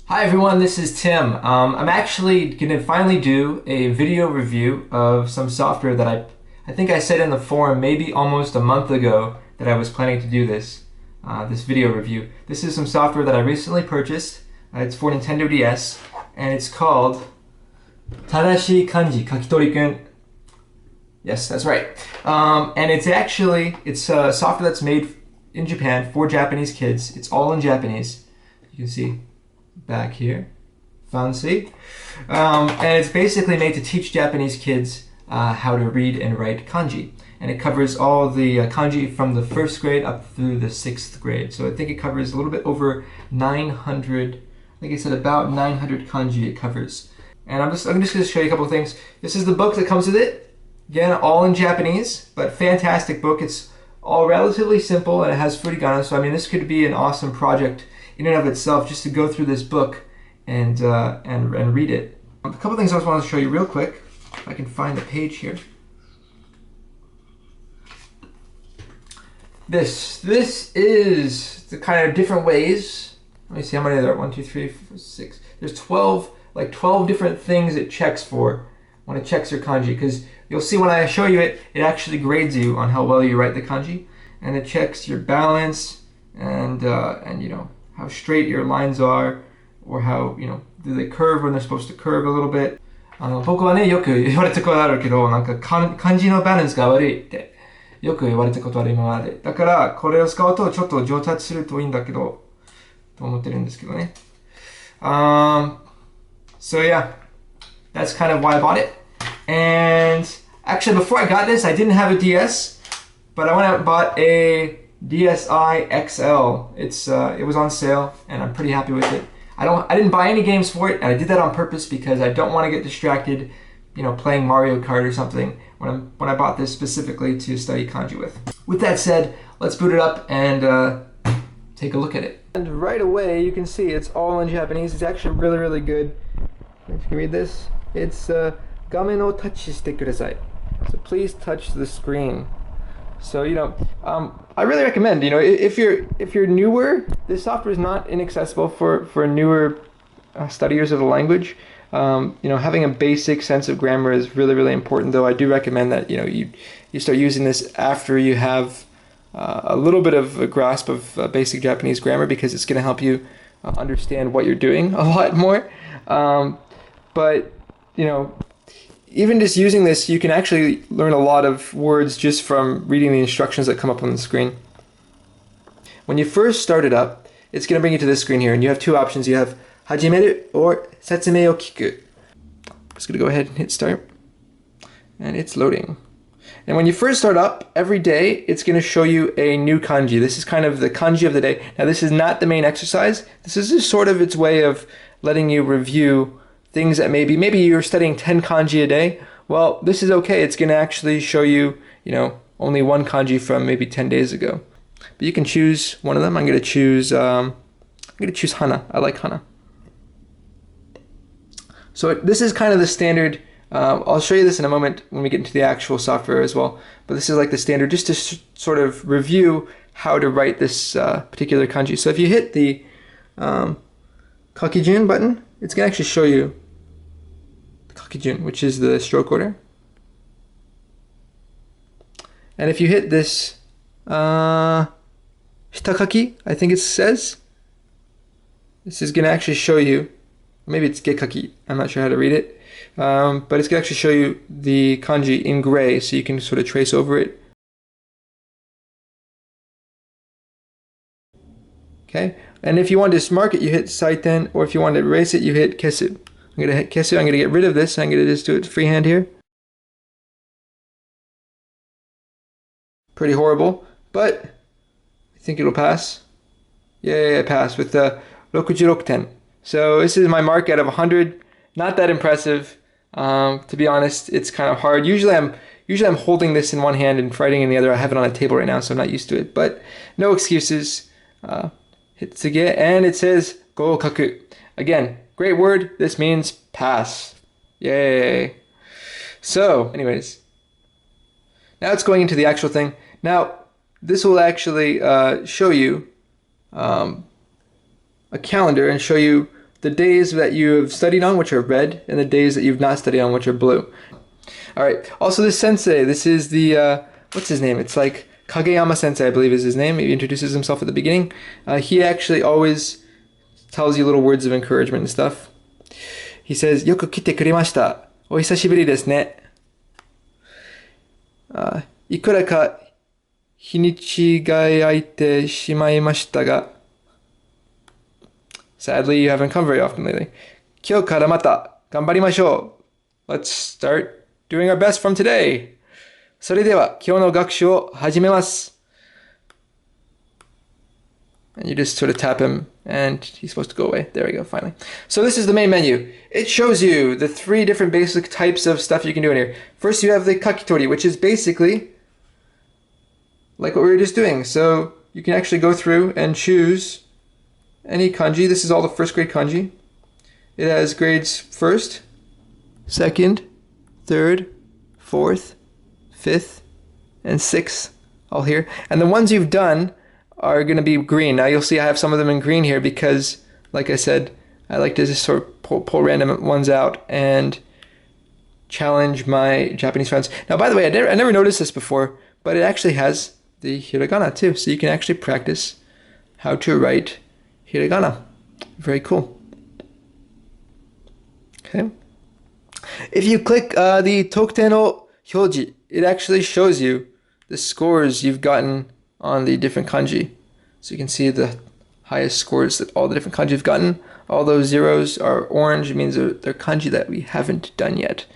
Hi everyone, this is Tim. I'm actually going to finally do a video review of some software that I think I said in the forum maybe almost a month ago that I was planning to do this video review. This is some software that I recently purchased. It's for Nintendo DS and it's called Tadashii Kanji Kakitori Kun. Yes, that's right. And it's a software that's made in Japan for Japanese kids. It's all in Japanese. You can see back here, fancy. And it's basically made to teach Japanese kids how to read and write kanji. And it covers all the kanji from the first grade up through the 6th grade. So I think it covers a little bit over 900, I think I said about 900 kanji it covers. And I'm just going to show you a couple of things. This is the book that comes with it. Again, all in Japanese, but fantastic book. It's all relatively simple and it has furigana. So I mean, this could be an awesome project in and of itself, just to go through this book and read it. A couple things I just wanted to show you real quick. If I can find the page here. This is the kind of different ways. Let me see how many there are. 1, 2, 3, 4, 6. There's 12 different things it checks for when it checks your kanji. Because you'll see when I show you it, it actually grades you on how well you write the kanji, and it checks your balance and you know, how straight your lines are, or how, you know, do they curve when they're supposed to curve a little bit. 僕はね、よく言われたことあるけど、なんか漢字のバランスが悪いってよく言われたことある今まで。だからこれを使うとちょっと上達するといいんだけど、と思ってるんですけどね。So yeah, that's kind of why I bought it. And actually, before I got this, I didn't have a DS, but I went out and bought a DSi XL. It was on sale, and I'm pretty happy with it. I didn't buy any games for it, and I did that on purpose because I don't want to get distracted, you know, playing Mario Kart or something when I bought this specifically to study kanji with. With that said, let's boot it up and take a look at it. And right away, you can see it's all in Japanese. It's actually really, really good. If you can read this, it's Gamen o tachi shite kudasai. So please touch the screen. So, you know, I really recommend, you know, if you're newer, this software is not inaccessible for newer studiers of the language. You know, having a basic sense of grammar is really, really important, though I do recommend that, you know, you start using this after you have a little bit of a grasp of basic Japanese grammar, because it's going to help you understand what you're doing a lot more. But, you know, even just using this, you can actually learn a lot of words just from reading the instructions that come up on the screen. When you first start it up, it's going to bring you to this screen here, and you have two options. You have Hajimeru or Setsumei o Kiku. I'm just going to go ahead and hit start, and it's loading. And when you first start up, every day, it's going to show you a new kanji. This is kind of the kanji of the day. Now, this is not the main exercise. This is just sort of its way of letting you review things that maybe you're studying 10 kanji a day. Well, this is okay. It's going to actually show you, you know, only one kanji from maybe 10 days ago. But you can choose one of them. I'm going to choose hana. I like hana. So this is kind of the standard. I'll show you this in a moment when we get into the actual software as well. But this is like the standard, just to sort of review how to write this particular kanji. So if you hit the Kakijun button, it's going to actually show you Kakijun, which is the stroke order. And if you hit this Shitakaki, I think it says, this is going to actually show you, maybe it's Gekaki, I'm not sure how to read it, but it's going to actually show you the kanji in gray, so you can sort of trace over it. Okay, and if you want to mark it, you hit Saiten, or if you want to erase it, you hit Kesu. I'm going to hit Kesu. I'm going to get rid of this. I'm going to just do it freehand here. Pretty horrible, but I think it'll pass. Yeah, it passed with the 66 So this is my mark out of 100. Not that impressive. To be honest, it's kind of hard. Usually I'm holding this in one hand and writing in the other. I have it on a table right now, so I'm not used to it. But no excuses. Hit Tsuge, and it says Goukaku. Again, great word. This means pass. Yay. So, anyways, now it's going into the actual thing. Now, this will actually show you a calendar and show you the days that you have studied on, which are red, and the days that you've not studied on, which are blue. All right. Also, this sensei, this is the, what's his name? It's like Kageyama Sensei, I believe is his name. He introduces himself at the beginning. He actually always tells you little words of encouragement and stuff. He says, "Yoku kite kuremashita. O hisashiburi desu ne. Ikura ka hinichi ga aite shimaimashita ga." Sadly, you haven't come very often lately. "Kyou kara mata ganbarimashou." Let's start doing our best from today. それでは今日の学習を始めます. And you just sort of tap him, and he's supposed to go away. There we go, finally. So this is the main menu. It shows you the 3 different basic types of stuff you can do in here. First, you have the Kakitori, which is basically like what we were just doing. So you can actually go through and choose any kanji. This is all the first grade kanji. It has grades 1st, 2nd, 3rd, 4th, 5th, and 6th, all here. And the ones you've done are going to be green. Now you'll see I have some of them in green here because, like I said, I like to just sort of pull random ones out and challenge my Japanese friends. Now, by the way, I never noticed this before, but it actually has the hiragana too. So you can actually practice how to write hiragana. Very cool. Okay. If you click the Tokuten no Hyoji, it actually shows you the scores you've gotten on the different kanji. So you can see the highest scores that all the different kanji have gotten. All those zeros are orange. It means they're kanji that we haven't done yet.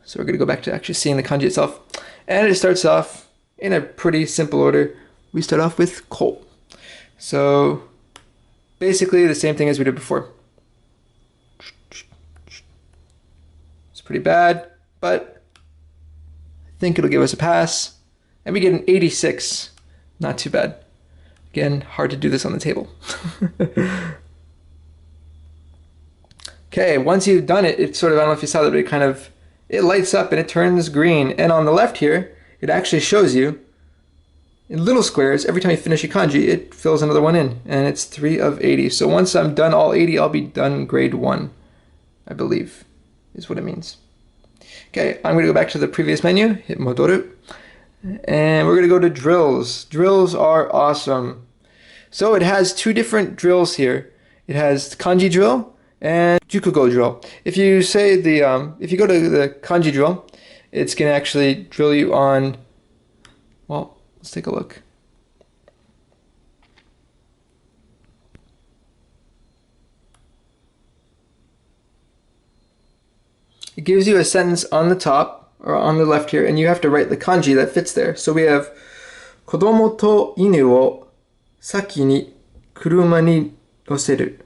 So we're going to go back to actually seeing the kanji itself. And it starts off in a pretty simple order. We start off with ko. So basically the same thing as we did before. It's pretty bad, but I think it'll give us a pass. And we get an 86. Not too bad. Again, hard to do this on the table. Okay, once you've done it, it's sort of, I don't know if you saw that, but it lights up and it turns green. And on the left here, it actually shows you in little squares, every time you finish a kanji, it fills another one in. And it's 3 of 80. So once I'm done all 80, I'll be done grade 1, I believe, is what it means. Okay, I'm going to go back to the previous menu, hit Modoru. And we're going to go to drills. Drills are awesome. So it has 2 different drills here. It has kanji drill and jukugo drill. If you say if you go to the kanji drill, it's going to actually drill you on, well, let's take a look. It gives you a sentence on the top, or on the left here, and you have to write the kanji that fits there. So we have kodomo to inu wo saki ni kuruma ni noseru.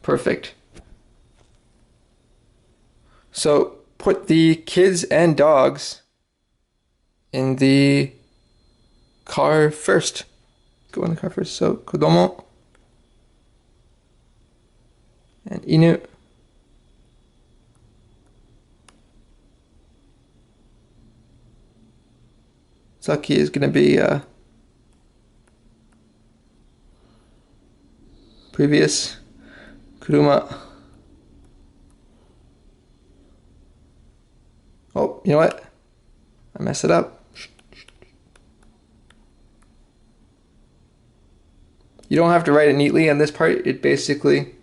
Perfect. So put the kids and dogs in the car first. Go in the car first. So kodomo and inu. Saki is going to be previous. Kuruma. Oh, you know what? I messed it up. You don't have to write it neatly on this part. It basically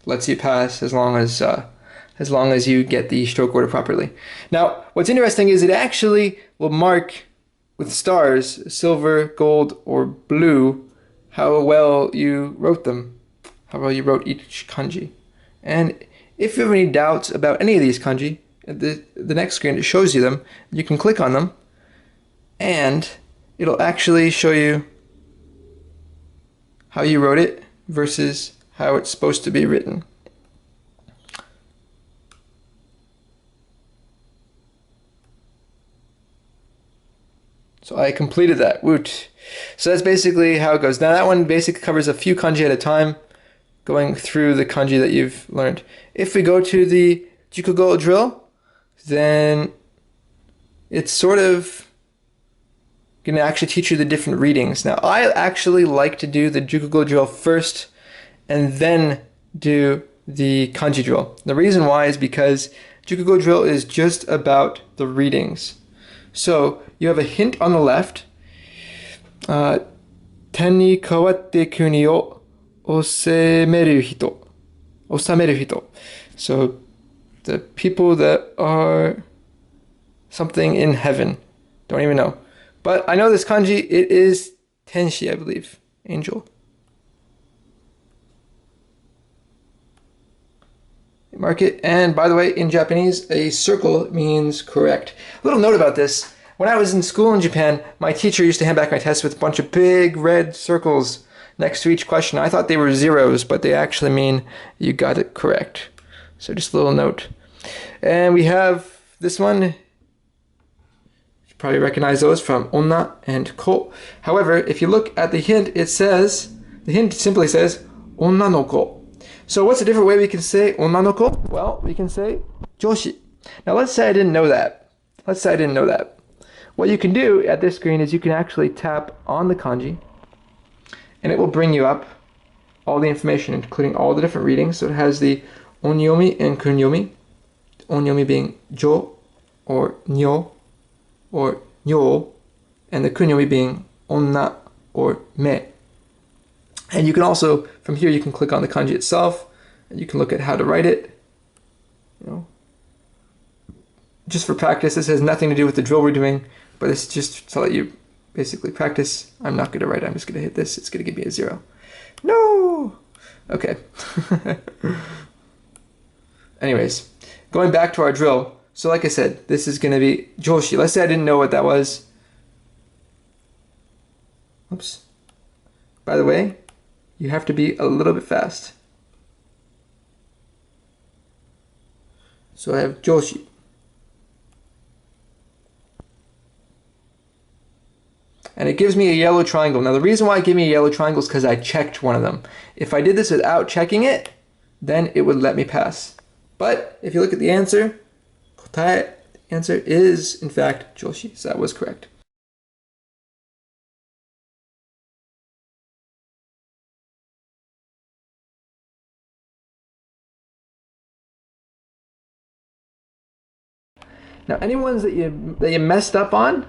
lets you pass as long as you get the stroke order properly. Now, what's interesting is it actually will mark with stars, silver, gold, or blue, how well you wrote them, how well you wrote each kanji. And if you have any doubts about any of these kanji, the next screen, it shows you them. You can click on them, and it'll actually show you how you wrote it versus how it's supposed to be written. So I completed that. Woot. So that's basically how it goes. Now that one basically covers a few kanji at a time, going through the kanji that you've learned. If we go to the jukugo drill, then it's sort of going to actually teach you the different readings. Now, I actually like to do the Jukugo drill first and then do the kanji drill. The reason why is because Jukugo drill is just about the readings. So you have a hint on the left. Ten ni kawatte kuni o osameru hito. Osameru hito. So the people that are something in heaven. Don't even know. But I know this kanji, it is tenshi, I believe. Angel. Mark it. And by the way, in Japanese, a circle means correct. A little note about this. When I was in school in Japan, my teacher used to hand back my tests with a bunch of big red circles next to each question. I thought they were zeros, but they actually mean you got it correct. So just a little note. And we have this one. You probably recognize those from onna and ko. However, if you look at the hint, the hint simply says onna no ko. So what's a different way we can say onna no ko? Well, we can say joshi. Now let's say I didn't know that. What you can do at this screen is you can actually tap on the kanji and it will bring you up all the information, including all the different readings. So it has the onyomi and kunyomi. Onyomi being jo or nyo or nyo, and the kunyomi being onna or me. And you can also, from here, you can click on the kanji itself and you can look at how to write it. You know, just for practice, this has nothing to do with the drill we're doing, but it's just to let you basically practice. I'm not going to write, I'm just going to hit this. It's going to give me a 0. No! Okay. Anyways, going back to our drill. So like I said, this is going to be joshi. Let's say I didn't know what that was. Oops. By the way, you have to be a little bit fast. So I have joshi. And it gives me a yellow triangle. Now the reason why it gave me a yellow triangle is because I checked one of them. If I did this without checking it, then it would let me pass. But if you look at the answer, kotae, the answer is in fact joshi. So that was correct. Now any ones that you messed up on,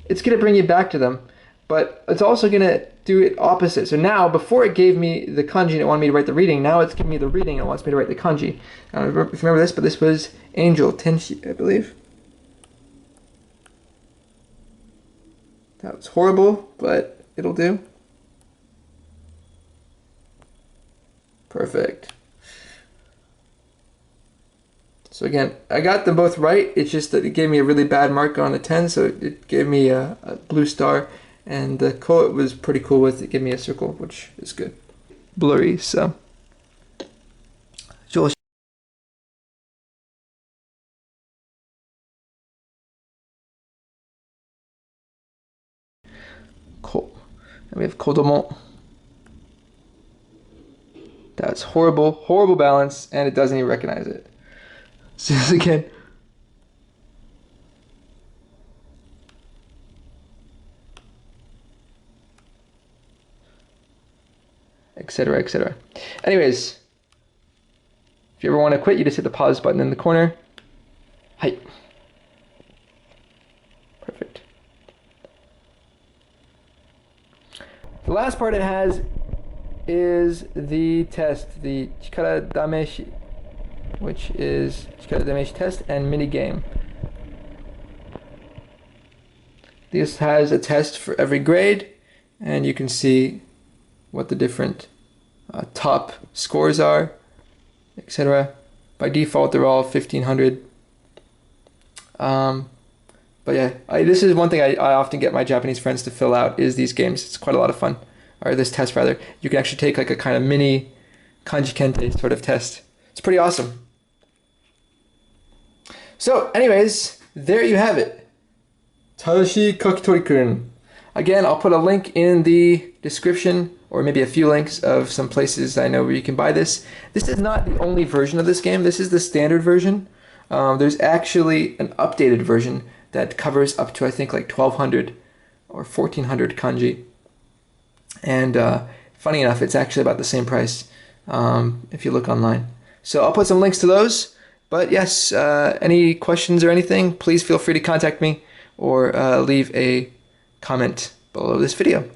it's going to bring you back to them, but it's also going to do it opposite. So now, before it gave me the kanji and it wanted me to write the reading, now it's giving me the reading and it wants me to write the kanji. I don't know if you remember this, but this was angel, tenshi, I believe. That was horrible, but it'll do. Perfect. So again, I got them both right. It's just that it gave me a really bad mark on the 10, so it gave me a blue star. And the ko it was pretty cool with. It gave me a circle, which is good. Blurry, so. Ko. And we have kodomo. That's horrible, horrible balance, and it doesn't even recognize it. So this again. Etc., etc. Anyways, if you ever want to quit, you just hit the pause button in the corner. Hi. Perfect. The last part it has is the test, the chikara dameshi, which is chikara dameshi test and mini game. This has a test for every grade, and you can see what the different top scores are, etc. By default, they're all 1500. But yeah, this is one thing I often get my Japanese friends to fill out is these games. It's quite a lot of fun. Or this test rather. You can actually take like a kind of mini kanji kente sort of test. It's pretty awesome. So anyways, there you have it. Tadashii Kakitori Kun. Again, I'll put a link in the description, or maybe a few links of some places I know where you can buy this. This is not the only version of this game. This is the standard version. There's actually an updated version that covers up to, I think, like 1200 or 1400 kanji. And funny enough, it's actually about the same price if you look online. So I'll put some links to those. But yes, any questions or anything, please feel free to contact me or leave a comment below this video.